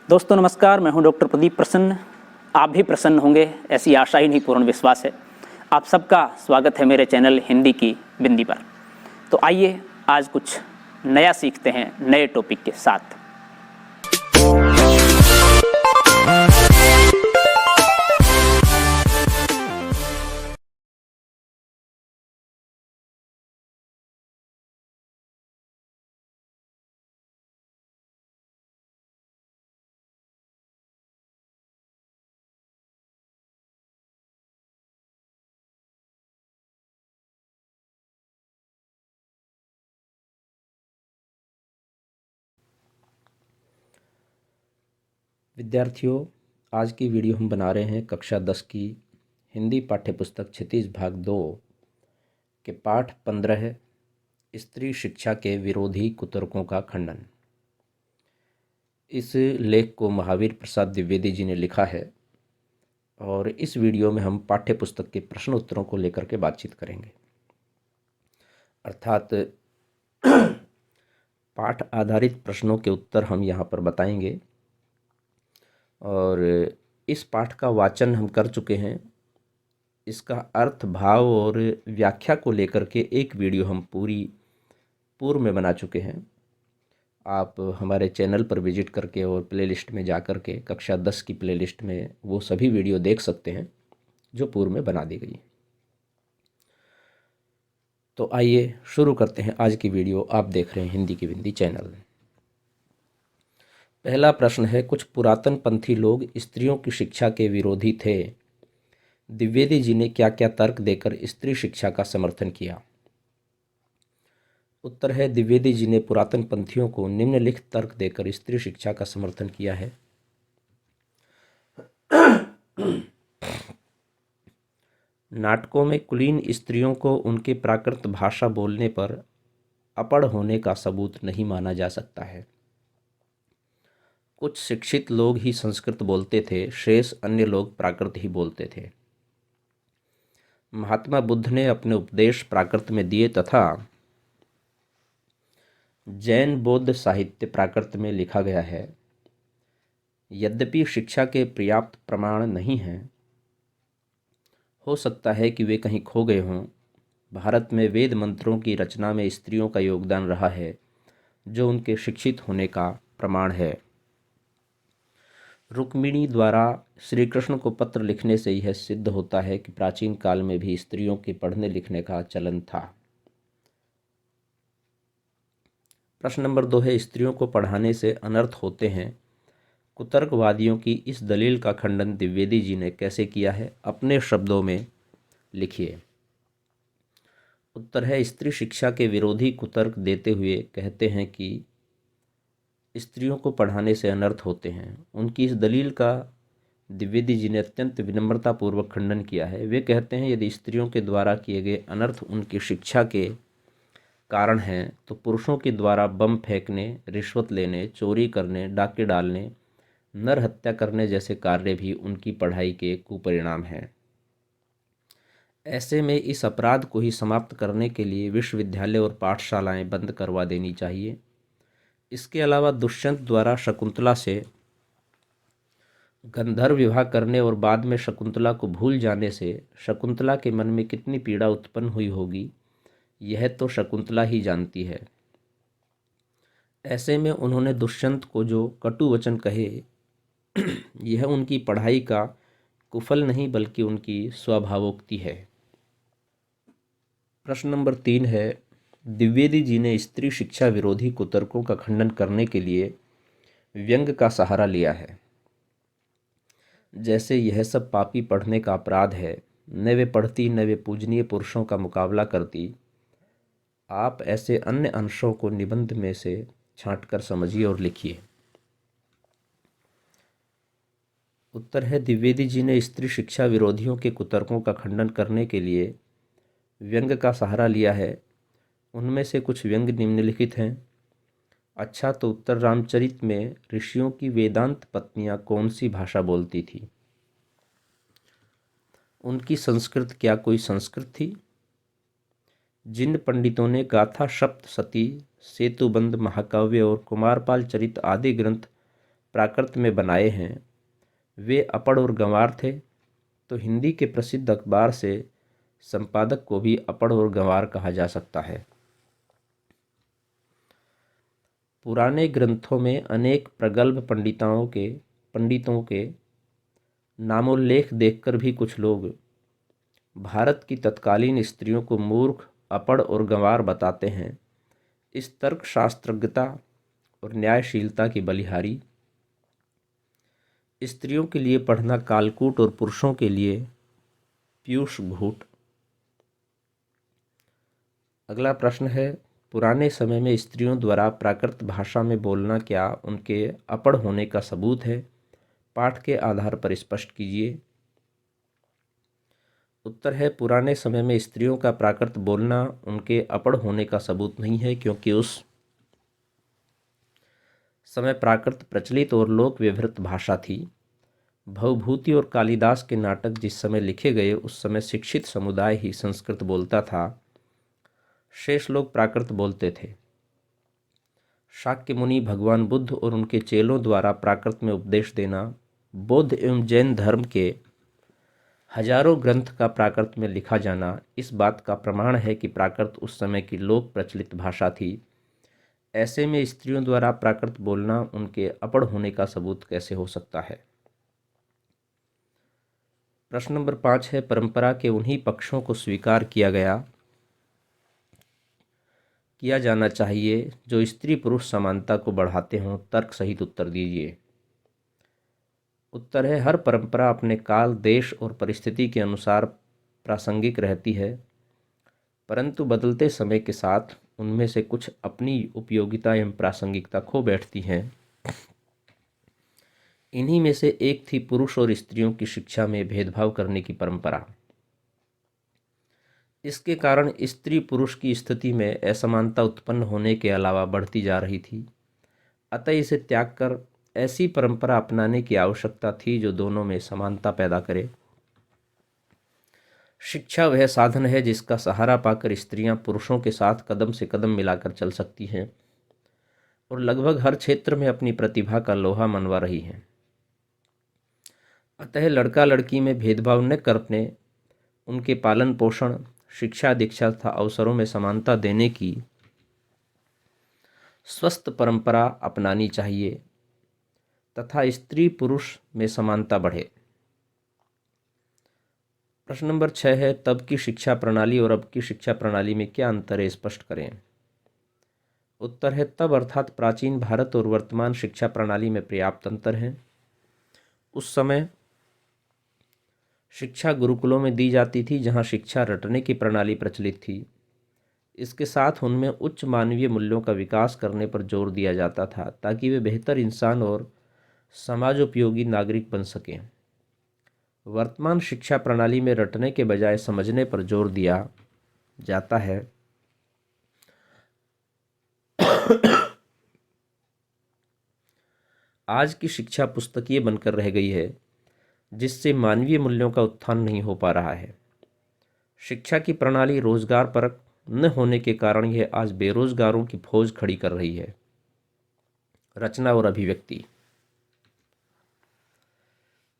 दोस्तों नमस्कार, मैं हूं डॉक्टर प्रदीप प्रसन्न। आप भी प्रसन्न होंगे ऐसी आशा ही नहीं, पूर्ण विश्वास है। आप सबका स्वागत है मेरे चैनल हिंदी की बिंदी पर। तो आइए आज कुछ नया सीखते हैं नए टॉपिक के साथ। विद्यार्थियों, आज की वीडियो हम बना रहे हैं कक्षा 10 की हिंदी पाठ्यपुस्तक क्षितिज भाग 2 के पाठ 15 स्त्री शिक्षा के विरोधी कुतर्कों का खंडन। इस लेख को महावीर प्रसाद द्विवेदी जी ने लिखा है और इस वीडियो में हम पाठ्यपुस्तक के प्रश्न उत्तरों को लेकर के बातचीत करेंगे। अर्थात पाठ आधारित प्रश्नों के उत्तर हम यहाँ पर बताएंगे और इस पाठ का वाचन हम कर चुके हैं। इसका अर्थ, भाव और व्याख्या को लेकर के एक वीडियो हम पूर्व में बना चुके हैं। आप हमारे चैनल पर विजिट करके और प्लेलिस्ट में जा कर के कक्षा 10 की प्लेलिस्ट में वो सभी वीडियो देख सकते हैं जो पूर्व में बना दी गई। तो आइए शुरू करते हैं आज की वीडियो। आप देख रहे हैं हिंदी की बिंदी चैनल। पहला प्रश्न है, कुछ पुरातन पंथी लोग स्त्रियों की शिक्षा के विरोधी थे। द्विवेदी जी ने क्या क्या तर्क देकर स्त्री शिक्षा का समर्थन किया? उत्तर है, द्विवेदी जी ने पुरातन पंथियों को निम्नलिखित तर्क देकर स्त्री शिक्षा का समर्थन किया है। नाटकों में कुलीन स्त्रियों को उनके प्राकृत भाषा बोलने पर अपढ़ होने का सबूत नहीं माना जा सकता है। कुछ शिक्षित लोग ही संस्कृत बोलते थे, शेष अन्य लोग प्राकृत ही बोलते थे। महात्मा बुद्ध ने अपने उपदेश प्राकृत में दिए तथा जैन बौद्ध साहित्य प्राकृत में लिखा गया है। यद्यपि शिक्षा के पर्याप्त प्रमाण नहीं हैं, हो सकता है कि वे कहीं खो गए हों। भारत में वेद मंत्रों की रचना में स्त्रियों का योगदान रहा है, जो उनके शिक्षित होने का प्रमाण है। रुक्मिणी द्वारा श्री कृष्ण को पत्र लिखने से यह सिद्ध होता है कि प्राचीन काल में भी स्त्रियों के पढ़ने लिखने का चलन था। प्रश्न नंबर 2 है, स्त्रियों को पढ़ाने से अनर्थ होते हैं। कुतर्कवादियों की इस दलील का खंडन द्विवेदी जी ने कैसे किया है? अपने शब्दों में लिखिए। उत्तर है, स्त्री शिक्षा के विरोधी कुतर्क देते हुए कहते हैं कि स्त्रियों को पढ़ाने से अनर्थ होते हैं। उनकी इस दलील का द्विवेदी जी ने अत्यंत विनम्रतापूर्वक खंडन किया है। वे कहते हैं, यदि स्त्रियों के द्वारा किए गए अनर्थ उनकी शिक्षा के कारण हैं, तो पुरुषों के द्वारा बम फेंकने, रिश्वत लेने, चोरी करने, डाके डालने, नर हत्या करने जैसे कार्य भी उनकी पढ़ाई के कुपरिणाम हैं। ऐसे में इस अपराध को ही समाप्त करने के लिए विश्वविद्यालय और पाठशालाएं बंद करवा देनी चाहिए। इसके अलावा दुष्यंत द्वारा शकुंतला से गंधर्व विवाह करने और बाद में शकुंतला को भूल जाने से शकुंतला के मन में कितनी पीड़ा उत्पन्न हुई होगी, यह तो शकुंतला ही जानती है। ऐसे में उन्होंने दुष्यंत को जो कटु वचन कहे, यह उनकी पढ़ाई का कुफल नहीं बल्कि उनकी स्वभावोक्ति है। प्रश्न नंबर 3 है, द्विवेदी जी ने स्त्री शिक्षा विरोधी कुतर्कों का खंडन करने के लिए व्यंग का सहारा लिया है। जैसे यह सब पापी पढ़ने का अपराध है, न वे पढ़ती न वे पूजनीय पुरुषों का मुकाबला करती। आप ऐसे अन्य अंशों को निबंध में से छांटकर समझिए और लिखिए। उत्तर है, द्विवेदी जी ने स्त्री शिक्षा विरोधियों के कुतर्कों का खंडन करने के लिए व्यंग का सहारा लिया है। उनमें से कुछ व्यंग निम्नलिखित हैं। अच्छा, तो उत्तर रामचरित में ऋषियों की वेदांत पत्नियां कौन सी भाषा बोलती थी? उनकी संस्कृत क्या कोई संस्कृत थी? जिन पंडितों ने गाथा सप्तशती, सेतुबंध महाकाव्य और कुमारपाल चरित आदि ग्रंथ प्राकृत में बनाए हैं वे अपढ़ और गंवार थे, तो हिंदी के प्रसिद्ध अखबार से संपादक को भी अपढ़ और गंवार कहा जा सकता है। पुराने ग्रंथों में अनेक प्रगल्भ पंडितों के नामोल्लेख देखकर भी कुछ लोग भारत की तत्कालीन स्त्रियों को मूर्ख, अपढ़ और गंवार बताते हैं। इस तर्कशास्त्रज्ञता और न्यायशीलता की बलिहारी स्त्रियों के लिए पढ़ना कालकूट और पुरुषों के लिए पीयूष घूट। अगला प्रश्न है, पुराने समय में स्त्रियों द्वारा प्राकृत भाषा में बोलना क्या उनके अपढ़ होने का सबूत है? पाठ के आधार पर स्पष्ट कीजिए। उत्तर है, पुराने समय में स्त्रियों का प्राकृत बोलना उनके अपढ़ होने का सबूत नहीं है, क्योंकि उस समय प्राकृत प्रचलित और लोक व्यवहृत भाषा थी। भवभूति और कालिदास के नाटक जिस समय लिखे गए उस समय शिक्षित समुदाय ही संस्कृत बोलता था, शेष लोग प्राकृत बोलते थे। शाक्य मुनि, भगवान बुद्ध और उनके चेलों द्वारा प्राकृत में उपदेश देना, बौद्ध एवं जैन धर्म के हजारों ग्रंथ का प्राकृत में लिखा जाना इस बात का प्रमाण है कि प्राकृत उस समय की लोक प्रचलित भाषा थी। ऐसे में स्त्रियों द्वारा प्राकृत बोलना उनके अपढ़ होने का सबूत कैसे हो सकता है? प्रश्न नंबर 5 है, परंपरा के उन्हीं पक्षों को स्वीकार किया जाना चाहिए जो स्त्री पुरुष समानता को बढ़ाते हों। तर्क सहित उत्तर दीजिए। उत्तर है, हर परंपरा अपने काल, देश और परिस्थिति के अनुसार प्रासंगिक रहती है, परंतु बदलते समय के साथ उनमें से कुछ अपनी उपयोगिता एवं प्रासंगिकता खो बैठती हैं। इन्हीं में से एक थी पुरुष और स्त्रियों की शिक्षा में भेदभाव करने की परंपरा। इसके कारण स्त्री पुरुष की स्थिति में असमानता उत्पन्न होने के अलावा बढ़ती जा रही थी। अतः इसे त्याग कर ऐसी परंपरा अपनाने की आवश्यकता थी जो दोनों में समानता पैदा करे। शिक्षा वह साधन है जिसका सहारा पाकर स्त्रियां पुरुषों के साथ कदम से कदम मिलाकर चल सकती हैं और लगभग हर क्षेत्र में अपनी प्रतिभा का लोहा मनवा रही हैं। अतः लड़का लड़की में भेदभाव न करने, उनके पालन पोषण, शिक्षा दीक्षा तथा अवसरों में समानता देने की स्वस्थ परंपरा अपनानी चाहिए तथा स्त्री पुरुष में समानता बढ़े। प्रश्न नंबर 6 है, तब की शिक्षा प्रणाली और अब की शिक्षा प्रणाली में क्या अंतर है, स्पष्ट करें। उत्तर है, तब अर्थात प्राचीन भारत और वर्तमान शिक्षा प्रणाली में पर्याप्त अंतर है। उस समय शिक्षा गुरुकुलों में दी जाती थी, जहां शिक्षा रटने की प्रणाली प्रचलित थी। इसके साथ उनमें उच्च मानवीय मूल्यों का विकास करने पर जोर दिया जाता था ताकि वे बेहतर इंसान और समाजोपयोगी नागरिक बन सकें। वर्तमान शिक्षा प्रणाली में रटने के बजाय समझने पर जोर दिया जाता है। आज की शिक्षा पुस्तकीय बनकर रह गई है, जिससे मानवीय मूल्यों का उत्थान नहीं हो पा रहा है। शिक्षा की प्रणाली रोजगार परक न होने के कारण यह आज बेरोजगारों की फौज खड़ी कर रही है। रचना और अभिव्यक्ति।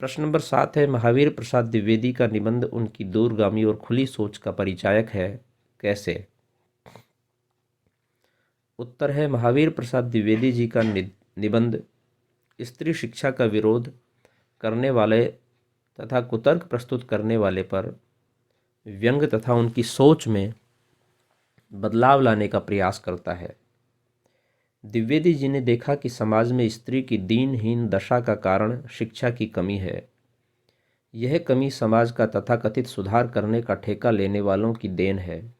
प्रश्न नंबर 7 है, महावीर प्रसाद द्विवेदी का निबंध उनकी दूरगामी और खुली सोच का परिचायक है, कैसे? उत्तर है, महावीर प्रसाद द्विवेदी जी का निबंध स्त्री शिक्षा का विरोध करने वाले तथा कुतर्क प्रस्तुत करने वाले पर व्यंग तथा उनकी सोच में बदलाव लाने का प्रयास करता है। द्विवेदी जी ने देखा कि समाज में स्त्री की दीनहीन दशा का कारण शिक्षा की कमी है। यह कमी समाज का तथाकथित सुधार करने का ठेका लेने वालों की देन है।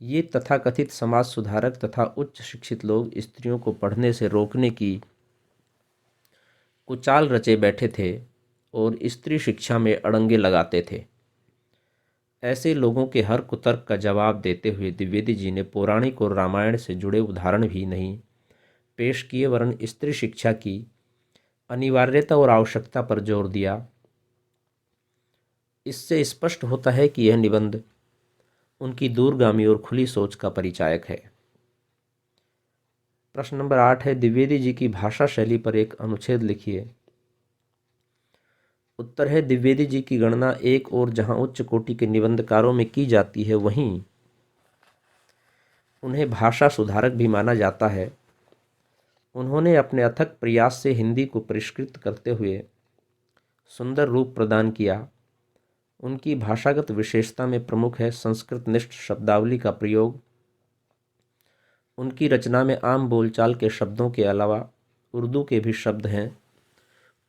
ये तथाकथित समाज सुधारक तथा उच्च शिक्षित लोग स्त्रियों को पढ़ने से रोकने की कुचाल रचे बैठे थे और स्त्री शिक्षा में अड़ंगे लगाते थे। ऐसे लोगों के हर कुतर्क का जवाब देते हुए द्विवेदी जी ने पौराणिक और रामायण से जुड़े उदाहरण भी नहीं पेश किए, वरन स्त्री शिक्षा की अनिवार्यता और आवश्यकता पर जोर दिया। इससे स्पष्ट होता है कि यह निबंध उनकी दूरगामी और खुली सोच का परिचायक है। प्रश्न नंबर 8 है, द्विवेदी जी की भाषा शैली पर एक अनुच्छेद लिखिए। उत्तर है, द्विवेदी जी की गणना एक और जहां उच्च कोटि के निबंधकारों में की जाती है, वहीं उन्हें भाषा सुधारक भी माना जाता है। उन्होंने अपने अथक प्रयास से हिंदी को परिष्कृत करते हुए सुंदर रूप प्रदान किया। उनकी भाषागत विशेषता में प्रमुख है संस्कृतनिष्ठ शब्दावली का प्रयोग। उनकी रचना में आम बोलचाल के शब्दों के अलावा उर्दू के भी शब्द हैं।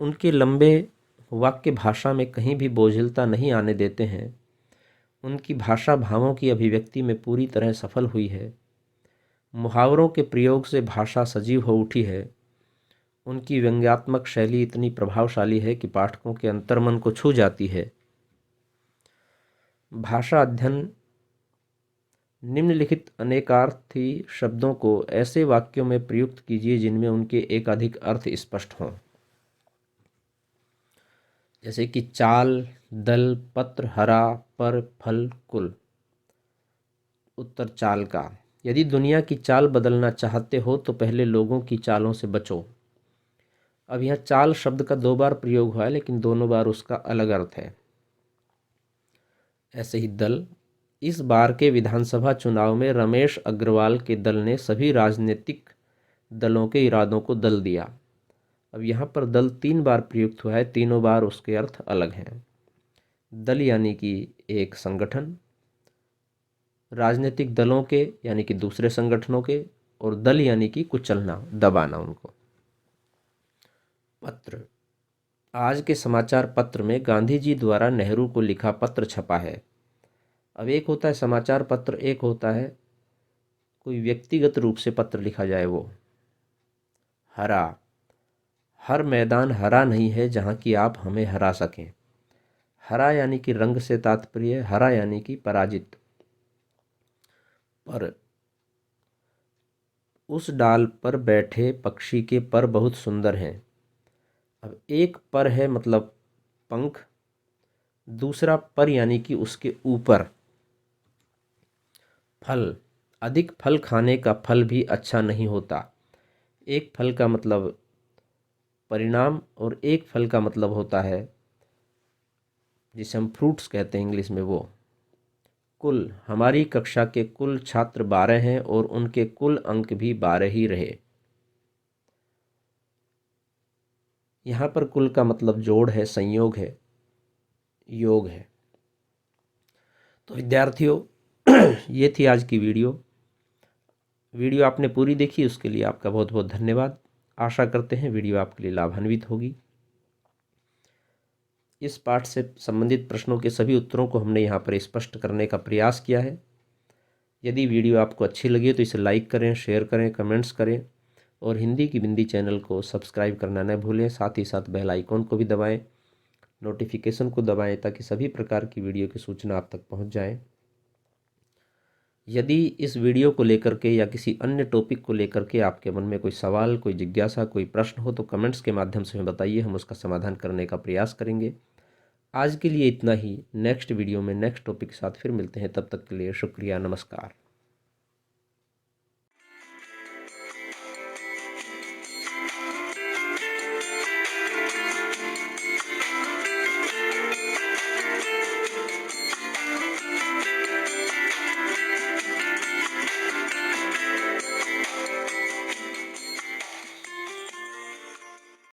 उनके लंबे वाक्य भाषा में कहीं भी बोझिलता नहीं आने देते हैं। उनकी भाषा भावों की अभिव्यक्ति में पूरी तरह सफल हुई है। मुहावरों के प्रयोग से भाषा सजीव हो उठी है। उनकी व्यंग्यात्मक शैली इतनी प्रभावशाली है कि पाठकों के अंतर्मन को छू जाती है। भाषा अध्ययन निम्नलिखित अनेकार्थी शब्दों को ऐसे वाक्यों में प्रयुक्त कीजिए जिनमें उनके एकाधिक अर्थ स्पष्ट हों। जैसे कि चाल, दल, पत्र, हरा, पर, फल, कुल। उत्तर चाल का, यदि दुनिया की चाल बदलना चाहते हो तो पहले लोगों की चालों से बचो। अब यह चाल शब्द का 2 बार प्रयोग हुआ है, लेकिन दोनों बार उसका अलग अर्थ है। ऐसे ही दल, इस बार के विधानसभा चुनाव में रमेश अग्रवाल के दल ने सभी राजनीतिक दलों के इरादों को दल दिया। अब यहाँ पर दल 3 बार प्रयुक्त हुआ है, तीनों बार उसके अर्थ अलग हैं। दल यानी कि एक संगठन, राजनीतिक दलों के यानी कि दूसरे संगठनों के, और दल यानी कि कुचलना, दबाना उनको। पत्र, आज के समाचार पत्र में गांधी जी द्वारा नेहरू को लिखा पत्र छपा है। अब एक होता है समाचार पत्र, एक होता है कोई व्यक्तिगत रूप से पत्र लिखा जाए वो। हरा, हर मैदान हरा नहीं है जहाँ की आप हमें हरा सकें। हरा यानी कि रंग से तात्पर्य, हरा यानी कि पराजित। पर, उस डाल पर बैठे पक्षी के पर बहुत सुंदर हैं। अब एक पर है मतलब पंख, दूसरा पर यानी कि उसके ऊपर। फल, अधिक फल खाने का फल भी अच्छा नहीं होता। एक फल का मतलब परिणाम और एक फल का मतलब होता है जिसे हम फ्रूट्स कहते हैं इंग्लिश में, वो। कुल, हमारी कक्षा के कुल छात्र 12 हैं और उनके कुल अंक भी 12 ही रहे। यहाँ पर कुल का मतलब जोड़ है, संयोग है, योग है। तो विद्यार्थियों, ये थी आज की वीडियो आपने पूरी देखी, उसके लिए आपका बहुत बहुत धन्यवाद। आशा करते हैं वीडियो आपके लिए लाभान्वित होगी। इस पाठ से संबंधित प्रश्नों के सभी उत्तरों को हमने यहाँ पर स्पष्ट करने का प्रयास किया है। यदि वीडियो आपको अच्छी लगी तो इसे लाइक करें, शेयर करें, कमेंट्स करें और हिंदी की बिंदी चैनल को सब्सक्राइब करना न भूलें। साथ ही साथ बेल आइकॉन को भी दबाएं, नोटिफिकेशन को दबाएं ताकि सभी प्रकार की वीडियो की सूचना आप तक पहुँच जाए। यदि इस वीडियो को लेकर के या किसी अन्य टॉपिक को लेकर के आपके मन में कोई सवाल, कोई जिज्ञासा, कोई प्रश्न हो तो कमेंट्स के माध्यम से हमें बताइए, हम उसका समाधान करने का प्रयास करेंगे। आज के लिए इतना ही। नेक्स्ट वीडियो में नेक्स्ट टॉपिक के साथ फिर मिलते हैं, तब तक के लिए शुक्रिया, नमस्कार।